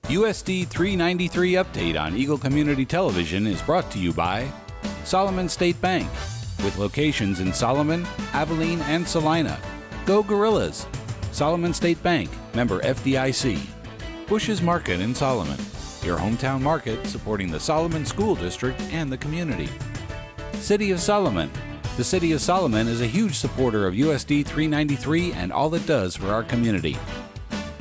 USD 393 update on Eagle Community Television is brought to you by Solomon State Bank, with locations in Solomon, Abilene, and Salina. Go Gorillas! Solomon State Bank, member FDIC. Bush's Market in Solomon, your hometown market supporting the Solomon School District and the community. City of Solomon. The City of Solomon is a huge supporter of USD 393 and all it does for our community.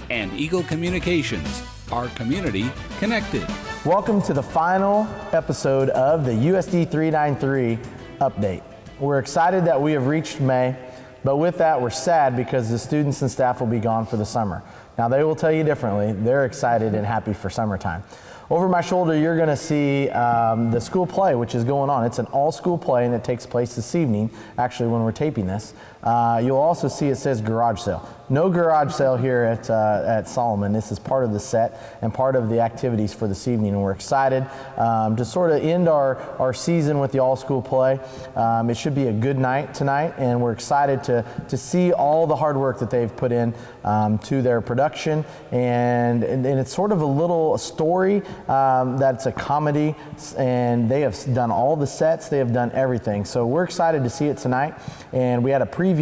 And Eagle Communications, our community connected. Welcome to the final episode of the USD 393 update. We're excited that we have reached May, but with that we're sad because the students and staff will be gone for the summer. Now they will tell you differently. They're excited and happy for summertime. Over my shoulder, you're going to see the school play, which is going on. It's an all-school play, and it takes place this evening, actually, when we're taping this. You'll also see it says garage sale. No garage sale here at Solomon. This is part of the set and part of the activities for this evening, and we're excited to sort of end our season with the all-school play. It should be a good night tonight, and we're excited to see all the hard work that they've put in to their production, and it's sort of a little story that's a comedy, and they have done all the sets, they have done everything. So we're excited to see it tonight, and we had a preview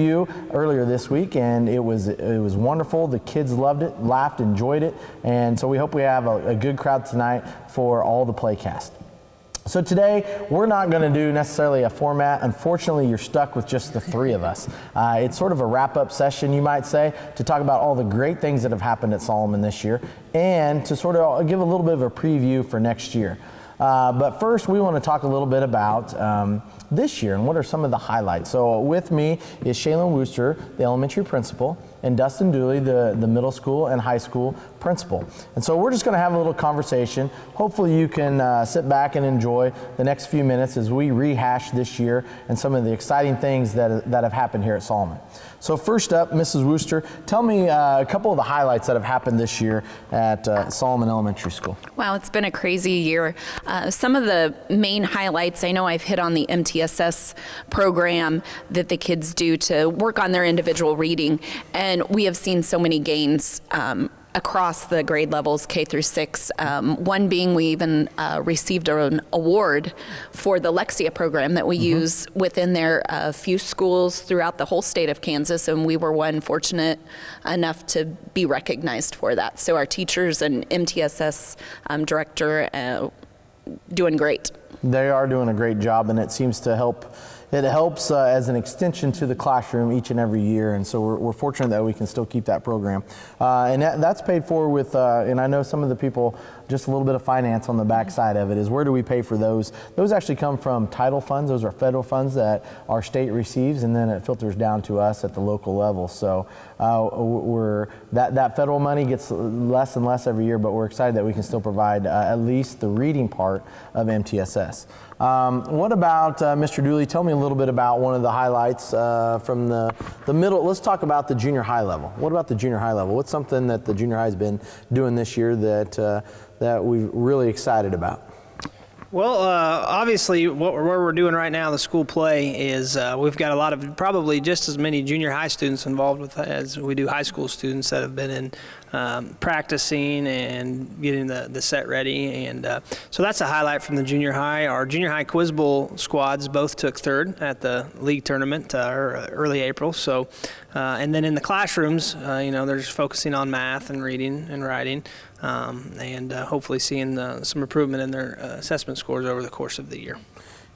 earlier this week, and it was wonderful. The kids loved it, laughed, enjoyed it, and so we hope we have a good crowd tonight for all the playcast. So today, we're not going to do necessarily a format. Unfortunately, you're stuck with just the three of us. It's sort of a wrap-up session, you might say, to talk about all the great things that have happened at Solomon this year, and to sort of give a little bit of a preview for next year. But first, we want to talk a little bit about this year and what are some of the highlights. So with me is Shaylin Wooster, the elementary principal, and Dustin Dooley, the middle school and high school principal. And so we're just going to have a little conversation. Hopefully you can sit back and enjoy the next few minutes as we rehash this year and some of the exciting things that have happened here at Solomon. So first up, Mrs. Wooster, tell me a couple of the highlights that have happened this year at Solomon Elementary School. Wow, it's been a crazy year. Some of the main highlights, I know I've hit on the MTSS program that the kids do to work on their individual reading, and we have seen so many gains across the grade levels, K through 6. One being we even received an award for the Lexia program that we use within their few schools throughout the whole state of Kansas, and we were fortunate enough to be recognized for that. So our teachers and MTSS director doing great. They are doing a great job, and it seems to help. It helps as an extension to the classroom each and every year, and so we're fortunate that we can still keep that program. And that's paid for with, and I know some of the people, just a little bit of finance on the back side of it is where do we pay for those? Those actually come from title funds. Those are federal funds that our state receives, and then it filters down to us at the local level. So that federal money gets less and less every year, but we're excited that we can still provide at least the reading part of MTSS. What about Mr. Dooley? Tell me a little bit about one of the highlights from the middle. Let's talk about the junior high level. What about the junior high level? What's something that the junior high has been doing this year that we're really excited about? Well, obviously, what we're doing right now, the school play, is we've got a lot of, probably just as many junior high students involved with as we do high school students that have been in practicing and getting the set ready. And so that's a highlight from the junior high. Our junior high quiz bowl squads both took third at the league tournament early April. So, and then in the classrooms, they're just focusing on math and reading and writing. And hopefully seeing some improvement in their assessment scores over the course of the year.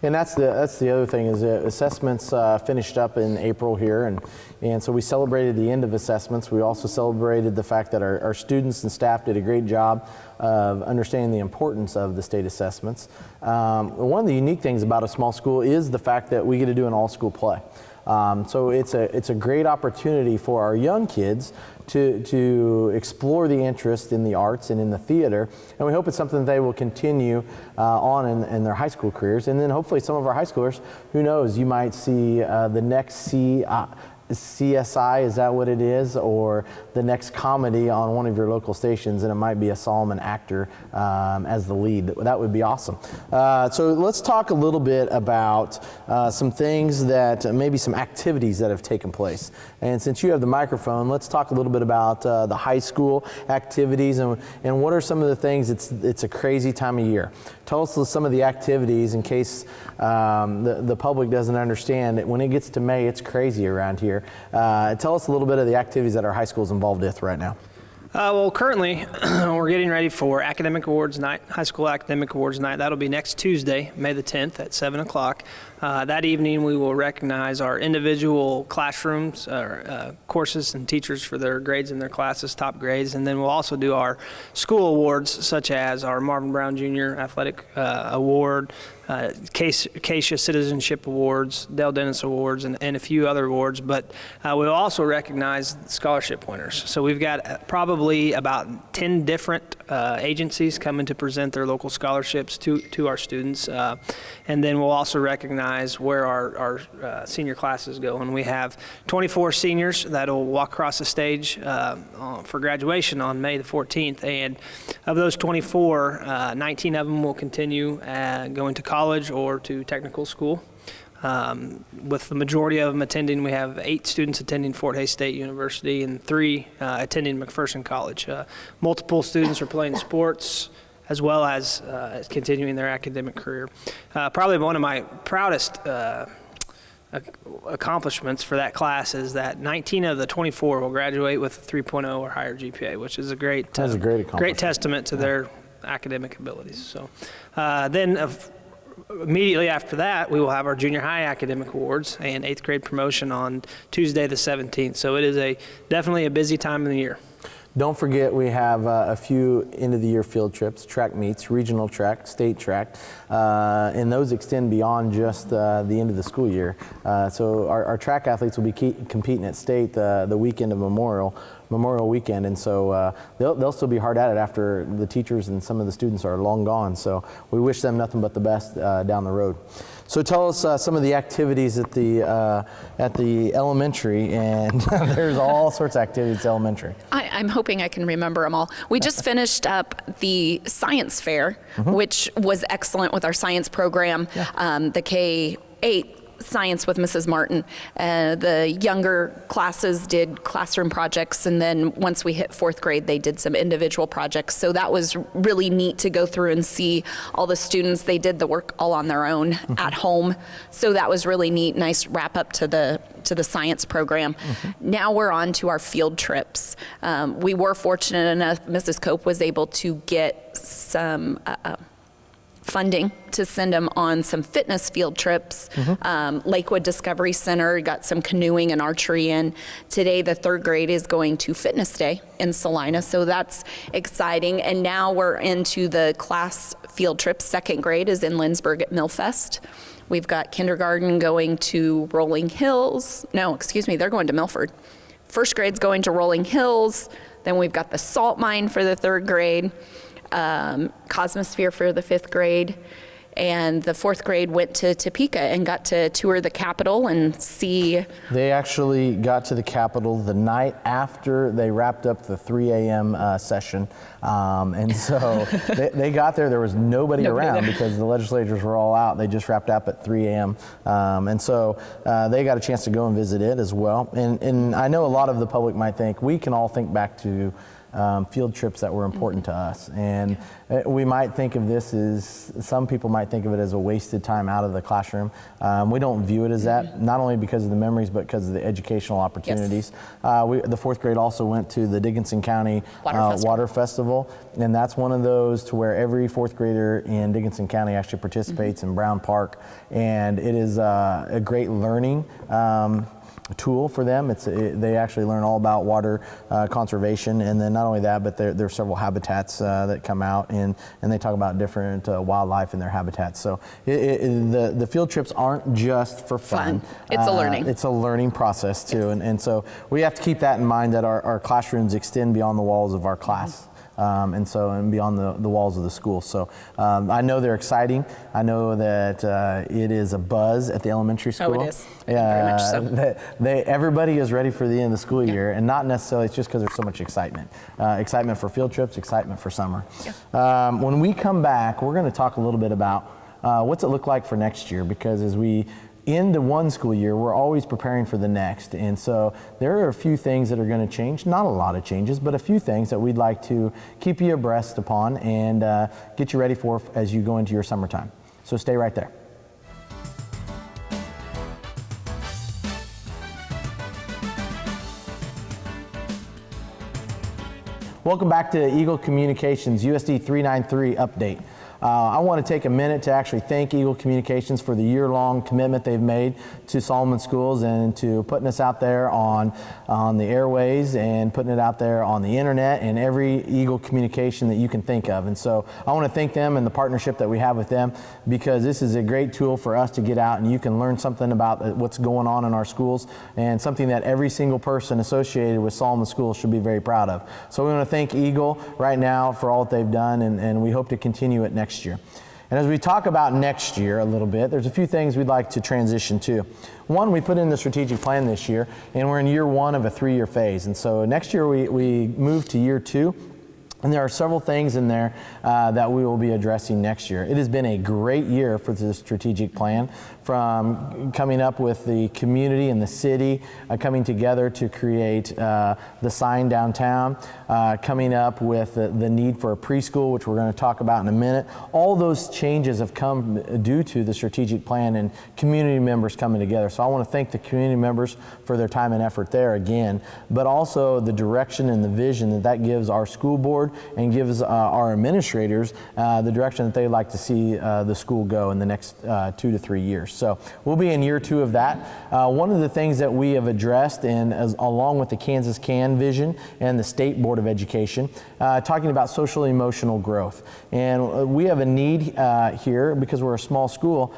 And that's the other thing is assessments finished up in April here, and so we celebrated the end of assessments. We also celebrated the fact that our students and staff did a great job of understanding the importance of the state assessments. One of the unique things about a small school is the fact that we get to do an all-school play. So it's a great opportunity for our young kids to explore the interest in the arts and in the theater, and we hope it's something that they will continue on in their high school careers. And then hopefully some of our high schoolers, who knows, you might see the next CSI, is that what it is? Or the next comedy on one of your local stations, and it might be a Solomon actor as the lead. That would be awesome. So let's talk a little bit about some things that, maybe some activities that have taken place. And since you have the microphone, let's talk a little bit about the high school activities and what are some of the things. It's a crazy time of year. Tell us some of the activities in case the public doesn't understand that when it gets to May, it's crazy around here. Tell us a little bit of the activities that our high school is involved with right now. Well, currently, we're getting ready for Academic Awards Night, High School Academic Awards Night. That'll be next Tuesday, May the 10th at 7 o'clock. That evening, we will recognize our individual classrooms, courses, and teachers for their grades in their classes, top grades. And then we'll also do our school awards, such as our Marvin Brown Jr. Athletic Award, Acacia Citizenship Awards, Dale Dennis Awards, and a few other awards. But we'll also recognize scholarship winners. So we've got probably about 10 different agencies coming to present their local scholarships to our students. And then we'll also recognize where our senior classes go. And we have 24 seniors that will walk across the stage for graduation on May the 14th. And of those 24, 19 of them will continue going to college or to technical school. With the majority of them attending, we have 8 students attending Fort Hays State University and 3 attending McPherson College. Multiple students are playing sports as well as continuing their academic career. Probably one of my proudest accomplishments for that class is that 19 of the 24 will graduate with a 3.0 or higher GPA, which is a great testament to their academic abilities. So immediately after that, we will have our junior high academic awards and 8th grade promotion on Tuesday the 17th. So it is definitely a busy time of the year. Don't forget, we have a few end-of-the-year field trips, track meets, regional track, state track, and those extend beyond just the end of the school year. So our track athletes will be competing at state the weekend of Memorial Weekend, and so they'll still be hard at it after the teachers and some of the students are long gone. So we wish them nothing but the best down the road. So tell us some of the activities at the elementary, and there's all sorts of activities at elementary. I'm hoping I can remember them all. We just finished up the science fair, which was excellent with our science program, the K-8 science with Mrs. Martin. The younger classes did classroom projects, and then once we hit 4th grade, they did some individual projects. So that was really neat to go through and see all the students. They did the work all on their own at home. So that was really neat. Nice wrap up to the science program. Now we're on to our field trips. We were fortunate enough, Mrs. Cope was able to get some funding to send them on some fitness field trips. Lakewood Discovery Center got some canoeing and archery in. Today, the 3rd grade is going to Fitness Day in Salina, so that's exciting. And now we're into the class field trips. 2nd grade is in Lindsborg at Millfest. We've got kindergarten going to Rolling Hills. No, excuse me, they're going to Milford. 1st grade's going to Rolling Hills. Then we've got the salt mine for the 3rd grade. Cosmosphere for the 5th grade, and the 4th grade went to Topeka and got to tour the Capitol and see. They actually got to the Capitol the night after they wrapped up the 3 a.m. Session, and so they got there. There was nobody around because the legislators were all out. They just wrapped up at 3 a.m. And so they got a chance to go and visit it as well. And I know a lot of the public might think, we can all think back to field trips that were important to us, and we might think of this as, some people might think of it as a wasted time out of the classroom. We don't view it as that, not only because of the memories, but because of the educational opportunities. The 4th grade also went to the Dickinson County Water Festival, and that's one of those to where every 4th grader in Dickinson County actually participates in Brown Park, and it is a great learning tool for them. They actually learn all about water conservation, and then not only that, but there are several habitats that come out, and they talk about different wildlife in their habitats. So the field trips aren't just for fun. It's a learning. It's a learning process too, and so we have to keep that in mind, that our classrooms extend beyond the walls of our class. and beyond the walls of the school. So I know they're exciting. I know that it is a buzz at the elementary school. Oh, it is. Very much so. Everybody is ready for the end of the school year, and not necessarily it's just because there's so much excitement. Excitement for field trips, excitement for summer. Yeah. When we come back, we're going to talk a little bit about what's it look like for next year, because as we into one school year, we're always preparing for the next. And so there are a few things that are going to change, not a lot of changes, but a few things that we'd like to keep you abreast upon and get you ready for as you go into your summertime. So stay right there. Welcome back to Eagle Communications USD 393 update. I want to take a minute to actually thank Eagle Communications for the year-long commitment they've made to Solomon Schools and to putting us out there on the airways and putting it out there on the internet and every Eagle communication that you can think of. And so I want to thank them and the partnership that we have with them, because this is a great tool for us to get out and you can learn something about what's going on in our schools, and something that every single person associated with Solomon Schools should be very proud of. So we want to thank Eagle right now for all that they've done, and we hope to continue it next year. And as we talk about next year a little bit, there's a few things we'd like to transition to. One, we put in the strategic plan this year, and we're in year one of a 3-year phase. And so next year we move to year 2. And there are several things in there that we will be addressing next year. It has been a great year for the strategic plan, from coming up with the community and the city coming together to create the sign downtown, coming up with the need for a preschool, which we're going to talk about in a minute. All those changes have come due to the strategic plan and community members coming together. So I want to thank the community members for their time and effort there again, but also the direction and the vision that gives our school board and gives our administrators the direction that they'd like to see the school go in the next 2 to 3 years. So we'll be in year 2 of that. One of the things that we have addressed, and along with the Kansas CAN vision and the State Board of Education, talking about social emotional growth. And we have a need here, because we're a small school,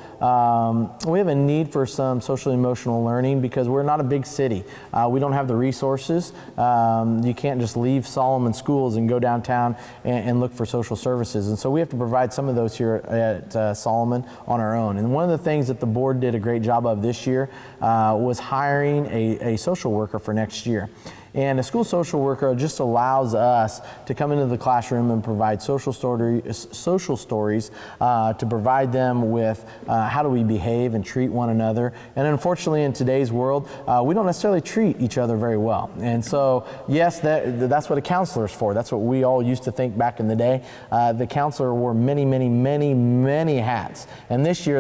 we have a need for some social emotional learning, because we're not a big city. We don't have the resources. You can't just leave Solomon Schools and go downtown and look for social services. And so we have to provide some of those here at Solomon on our own. And one of the things that the board did a great job of this year was hiring a social worker for next year. And a school social worker just allows us to come into the classroom and provide social stories to provide them with how do we behave and treat one another. And unfortunately, in today's world, we don't necessarily treat each other very well. And so, yes, that's what a counselor is for. That's what we all used to think back in the day. The counselor wore many, many, many, many hats. And this year,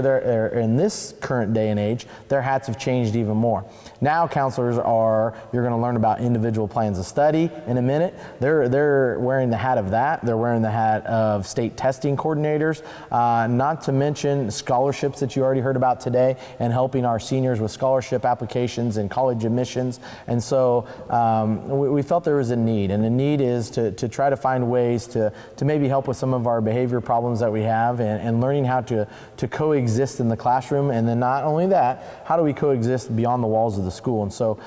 in this current day and age, their hats have changed even more. Now, counselors you're going to learn about individual plans of study in a minute. They're wearing the hat of that. They're wearing the hat of state testing coordinators, not to mention scholarships that you already heard about today, and helping our seniors with scholarship applications and college admissions. And so we felt there was a need, and the need is to try to find ways to maybe help with some of our behavior problems that we have, and learning how to coexist in the classroom. And then not only that, how do we coexist beyond the walls of the school? And so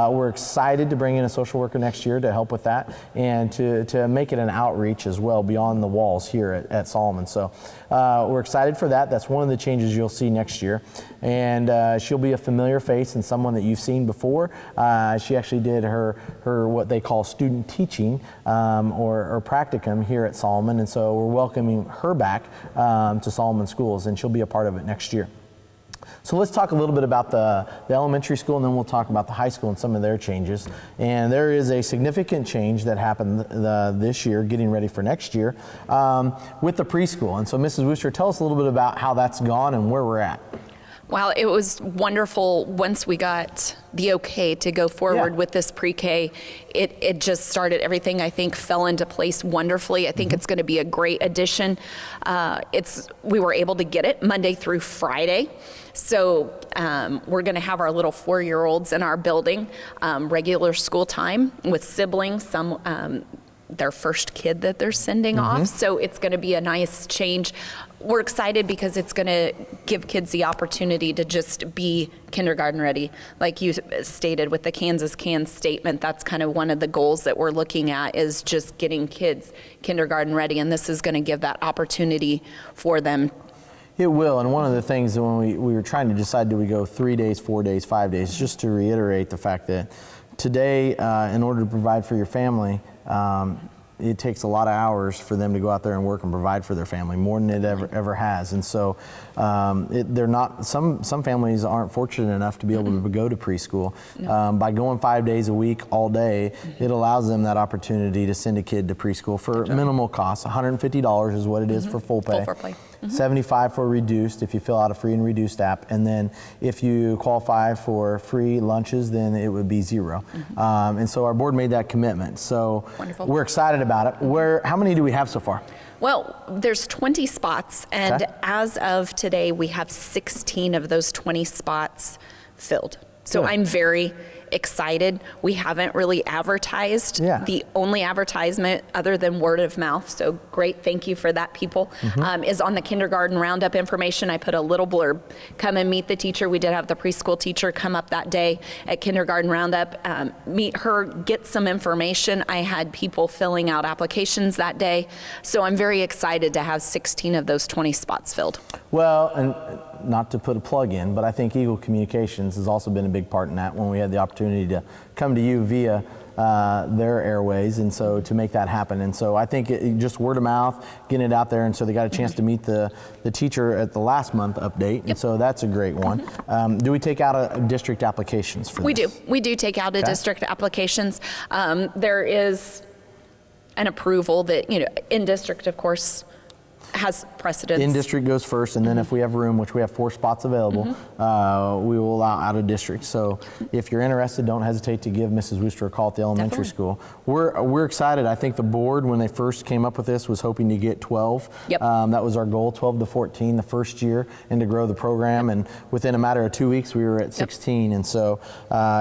we're excited to bring in a social worker next year to help with that, and to make it an outreach as well beyond the walls here at Solomon. So we're excited for that. That's one of the changes you'll see next year. And she'll be a familiar face and someone that you've seen before. She actually did her what they call student teaching or practicum here at Solomon. And so we're welcoming her back to Solomon Schools, and she'll be a part of it next year. So let's talk a little bit about the elementary school, and then we'll talk about the high school and some of their changes. And there is a significant change that happened this year, getting ready for next year, with the preschool. And so Mrs. Wooster, tell us a little bit about how that's gone and where we're at. Well, it was wonderful once we got the okay to go forward with this pre-K. It just started, everything I think fell into place wonderfully. I think it's going to be a great addition. We were able to get it Monday through Friday. So we're going to have our little 4-year-olds in our building, regular school time with siblings. Some their first kid that they're sending off. So it's going to be a nice change. We're excited because it's going to give kids the opportunity to just be kindergarten ready. Like you stated with the Kansas Can statement, that's kind of one of the goals that we're looking at, is just getting kids kindergarten ready. And this is going to give that opportunity for them. It will, and one of the things that when we were trying to decide, do we go 3 days, 4 days, 5 days, just to reiterate the fact that today, in order to provide for your family, it takes a lot of hours for them to go out there and work and provide for their family, more than it ever has. And so they're not, some families aren't fortunate enough to be able to go to preschool. By going 5 days a week, all day, it allows them that opportunity to send a kid to preschool for minimal cost. $150 is what it is for full pay. Full for play. $75 for reduced if you fill out a free and reduced app, and then if you qualify for free lunches, then it would be $0. And so our board made that commitment. So Wonderful. We're excited about it. How many do we have so far? Well, there's 20 spots, and as of today, we have 16 of those 20 spots filled. So Good. I'm very excited. We haven't really advertised. Yeah. The only advertisement other than word of mouth, so great, thank you for that, people, is on the kindergarten roundup information. I put a little blurb, come and meet the teacher. We did have the preschool teacher come up that day at kindergarten roundup, meet her, get some information. I had people filling out applications that day. So I'm very excited to have 16 of those 20 spots filled. Well, and not to put a plug in, but I think Eagle Communications has also been a big part in that when we had the opportunity to come to you via their airways, and so to make that happen. And so I think just word of mouth, getting it out there, and so they got a chance to meet the teacher at the last month update, and so that's a great one. Do we take out a district applications for this? We do take out a district applications. There is an approval that, in district, of course, has precedence. In district goes first, and then if we have room, which we have 4 spots available, we will allow out of district. So if you're interested, don't hesitate to give Mrs. Wooster a call at the elementary school. We're excited. I think the board, when they first came up with this, was hoping to get 12. That was our goal, 12 to 14 the first year, and to grow the program. And within a matter of 2 weeks, we were at 16. And so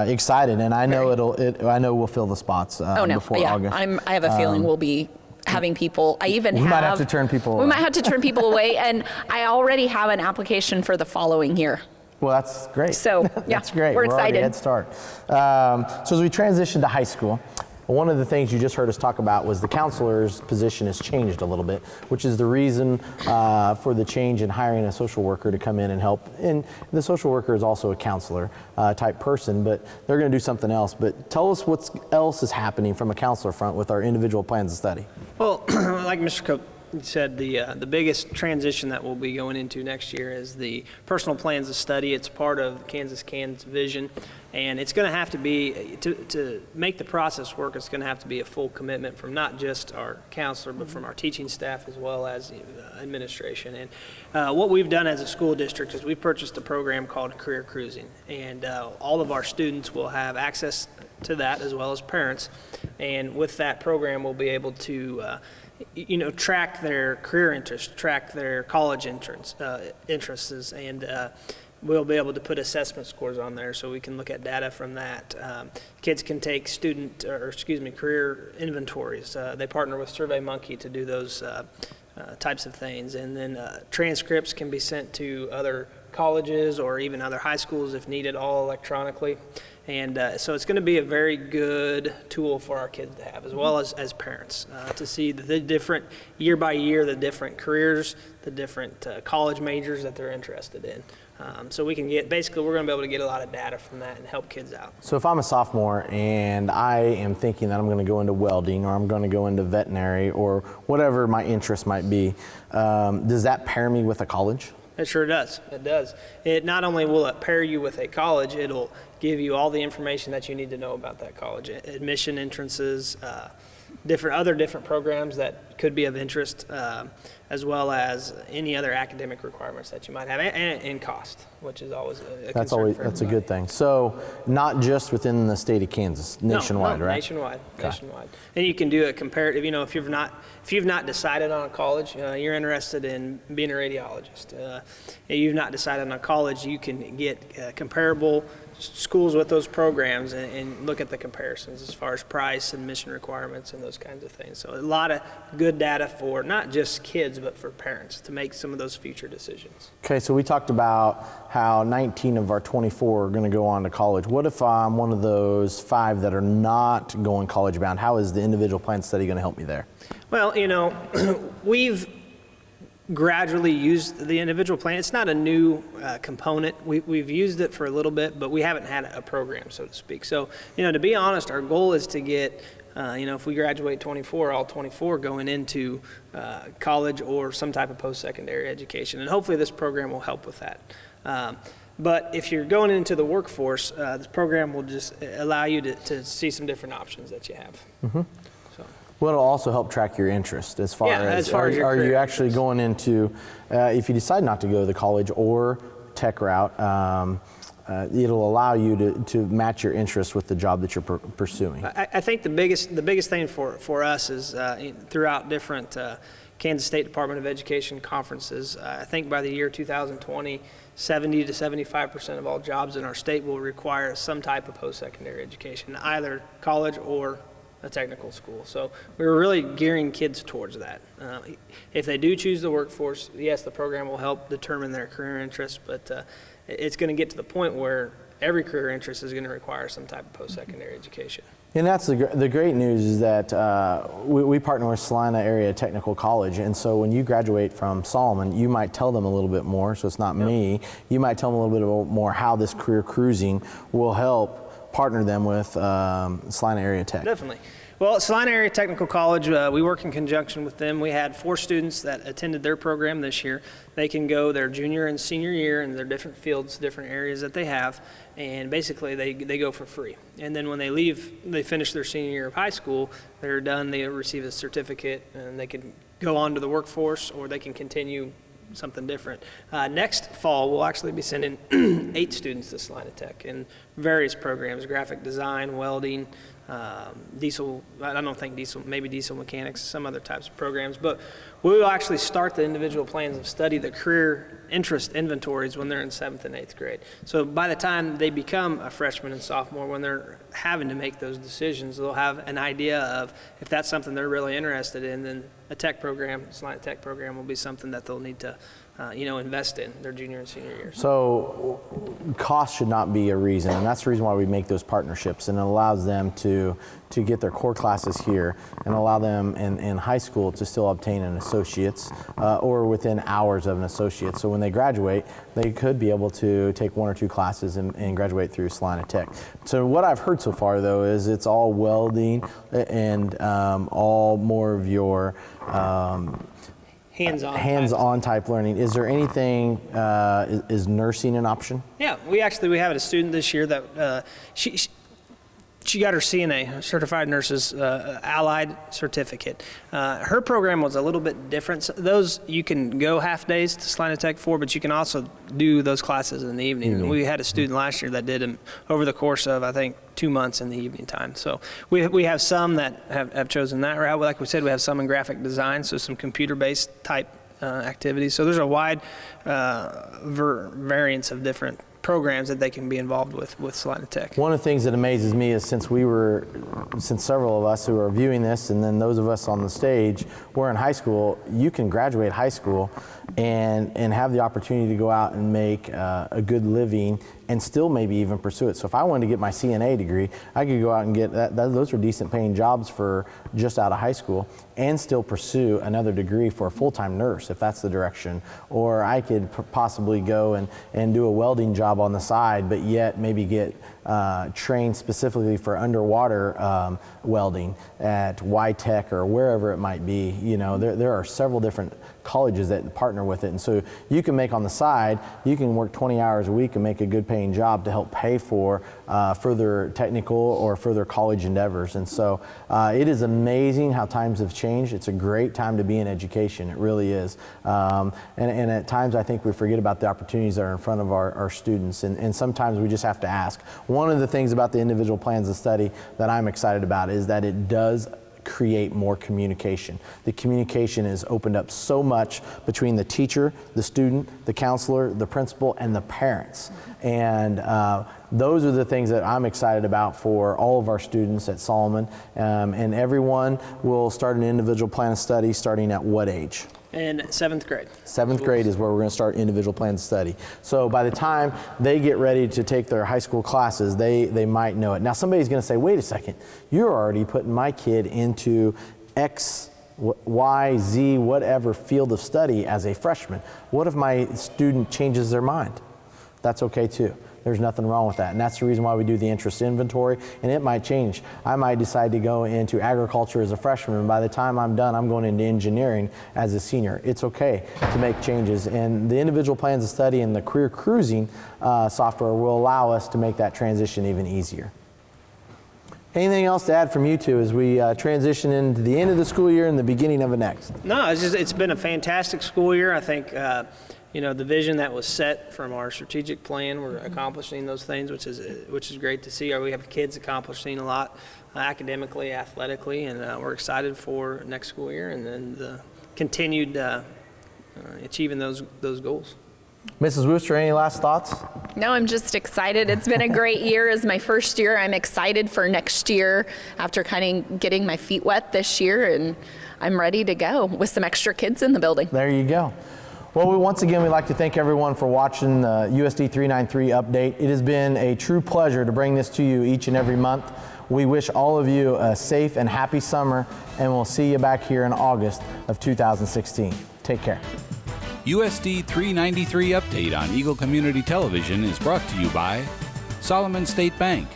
excited. And I know I know we'll fill the spots before August. I have a feeling we'll be having people. We might have to turn people away. We might have to turn people away, and I already have an application for the following year. Well, that's great. So, that's great. we're already excited. Head start. So as we transition to high school, one of the things you just heard us talk about was the counselor's position has changed a little bit, which is the reason for the change in hiring a social worker to come in and help. And the social worker is also a counselor type person, but they're going to do something else. But tell us what else is happening from a counselor front with our individual plans of study. Well, like Mr. Cook said, the biggest transition that we'll be going into next year is the personal plans of study. It's part of Kansas Can's vision, and it's going to have to be, to make the process work, it's going to have to be a full commitment from not just our counselor, but from our teaching staff as well as administration. And what we've done as a school district is we've purchased a program called Career Cruising, and all of our students will have access to that as well as parents. And with that program, we'll be able to track their career interests, track their college interests, and we'll be able to put assessment scores on there so we can look at data from that. Kids can take career inventories. They partner with SurveyMonkey to do those types of things. And then transcripts can be sent to other colleges or even other high schools if needed, all electronically. And so it's going to be a very good tool for our kids to have, as well as parents, to see the different, year by year, the different careers, the different college majors that they're interested in. So we can we're going to be able to get a lot of data from that and help kids out. So if I'm a sophomore and I am thinking that I'm going to go into welding or I'm going to go into veterinary or whatever my interest might be, does that pair me with a college? It sure does. It does. It not only will it pair you with a college, it'll give you all the information that you need to know about that college, admission entrances, different programs that could be of interest, as well as any other academic requirements that you might have, and cost, which is always a concern for That's a good thing. So not just within the state of Kansas, nationwide, right? Nationwide. And you can do a comparative. If you've not decided on a college, you're interested in being a radiologist. You've not decided on a college, you can get comparable schools with those programs and look at the comparisons as far as price and mission requirements and those kinds of things. So a lot of good data for not just kids, but for parents to make some of those future decisions. Okay, so we talked about how 19 of our 24 are going to go on to college. What if I'm one of those 5 that are not going college bound? How is the individual plan study going to help me there? Well, we've gradually used the individual plan. It's not a new component. We've used it for a little bit, but we haven't had a program, so to speak. So, to be honest, our goal is to get, if we graduate 24, all 24 going into college or some type of post-secondary education. And hopefully this program will help with that. But if you're going into the workforce, this program will just allow you to see some different options that you have. Mm-hmm. Well, it'll also help track your interest as far as your are you actually interest. going into, if you decide not to go the college or tech route, it'll allow you to match your interest with the job that you're pursuing. I think the biggest thing for us is throughout different Kansas State Department of Education conferences, I think by the year 2020, 70 to 75% of all jobs in our state will require some type of post-secondary education, either college or a technical school. So we're really gearing kids towards that. If they do choose the workforce, yes, the program will help determine their career interests, but it's going to get to the point where every career interest is going to require some type of post-secondary education. And that's the great news is that we partner with Salina Area Technical College, and so when you graduate from Solomon, you might tell them a little bit more, so it's not me, you might tell them a little bit more how this career cruising will help partner them with Salina Area Tech. Definitely. Well, at Salina Area Technical College, we work in conjunction with them. We had 4 students that attended their program this year. They can go their junior and senior year in their different fields, different areas that they have, and basically they go for free. And then when they leave, they finish their senior year of high school, they're done, they receive a certificate, and they can go on to the workforce, or they can continue something different. Next fall, we'll actually be sending 8 students to Salina Tech in various programs: graphic design, welding, diesel, I don't think diesel, maybe diesel mechanics, some other types of programs. But we will actually start the individual plans of study, the career interest inventories, when they're in 7th and 8th grade. So by the time they become a freshman and sophomore, when they're having to make those decisions, they'll have an idea of if that's something they're really interested in, then a tech program, Salina Tech program, will be something that they'll need to invest in their junior and senior years. So cost should not be a reason, and that's the reason why we make those partnerships, and it allows them to get their core classes here and allow them in high school to still obtain an associate's or within hours of an associate. So when they graduate, they could be able to take 1 or 2 classes and graduate through Salina Tech. So what I've heard so far, though, is it's all welding and all more of your hands-on type learning. Is there anything, is nursing an option? Yeah, we have a student this year that she got her CNA, Certified Nurses Allied Certificate. Her program was a little bit different. So those you can go half days to Salina Tech for, but you can also do those classes in the evening. And we had a student last year that did them over the course of, I think, 2 months in the evening time. So we have some that have chosen that route. Like we said, we have some in graphic design, so some computer-based type activities. So there's a wide variance of different programs that they can be involved with Salina Tech. One of the things that amazes me is since several of us who are viewing this, and then those of us on the stage, we're in high school, you can graduate high school and have the opportunity to go out and make a good living and still maybe even pursue it. So if I wanted to get my CNA degree, I could go out and get that. Those are decent paying jobs for just out of high school, and still pursue another degree for a full-time nurse if that's the direction. Or I could possibly go and do a welding job on the side, but yet maybe get trained specifically for underwater welding at Y-Tech or wherever it might be. There are several different colleges that partner with it, and so you can make on the side, you can work 20 hours a week and make a good paying job to help pay for further technical or further college endeavors. And so it is amazing how times have changed. It's a great time to be in education, it really is. And at times I think we forget about the opportunities that are in front of our students, and sometimes we just have to ask. One of the things about the individual plans of study that I'm excited about is that it does create more communication. The communication is opened up so much between the teacher, the student, the counselor, the principal, and the parents. And those are the things that I'm excited about for all of our students at Solomon. And everyone will start an individual plan of study starting at what age? In 7th grade. 7th grade is where we're going to start individual plan of study. So by the time they get ready to take their high school classes, they might know it. Now somebody's going to say, wait a second, you're already putting my kid into X, Y, Z, whatever field of study as a freshman. What if my student changes their mind? That's okay too. There's nothing wrong with that. And that's the reason why we do the interest inventory, and it might change. I might decide to go into agriculture as a freshman, and by the time I'm done, I'm going into engineering as a senior. It's okay to make changes, and the individual plans of study and the career cruising software will allow us to make that transition even easier. Anything else to add from you two as we transition into the end of the school year and the beginning of the next? No, it's been a fantastic school year. I think the vision that was set from our strategic plan, we're accomplishing those things, which is great to see. We have kids accomplishing a lot academically, athletically, and we're excited for next school year and then the continued achieving those goals. Mrs. Wooster, any last thoughts? No, I'm just excited. It's been a great year. It's my first year. I'm excited for next year after kind of getting my feet wet this year, and I'm ready to go with some extra kids in the building. There you go. Well, once again, we'd like to thank everyone for watching the USD 393 update. It has been a true pleasure to bring this to you each and every month. We wish all of you a safe and happy summer, and we'll see you back here in August of 2016. Take care. USD 393 update on Eagle Community Television is brought to you by Solomon State Bank,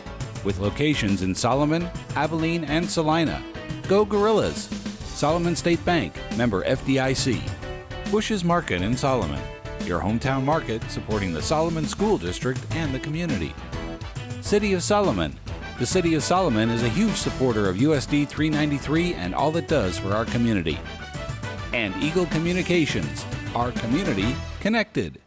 with locations in Solomon, Abilene, and Salina. Go Gorillas! Solomon State Bank, member FDIC. Bush's Market in Solomon, your hometown market supporting the Solomon School District and the community. City of Solomon. The City of Solomon is a huge supporter of USD 393 and all it does for our community. And Eagle Communications, our community connected.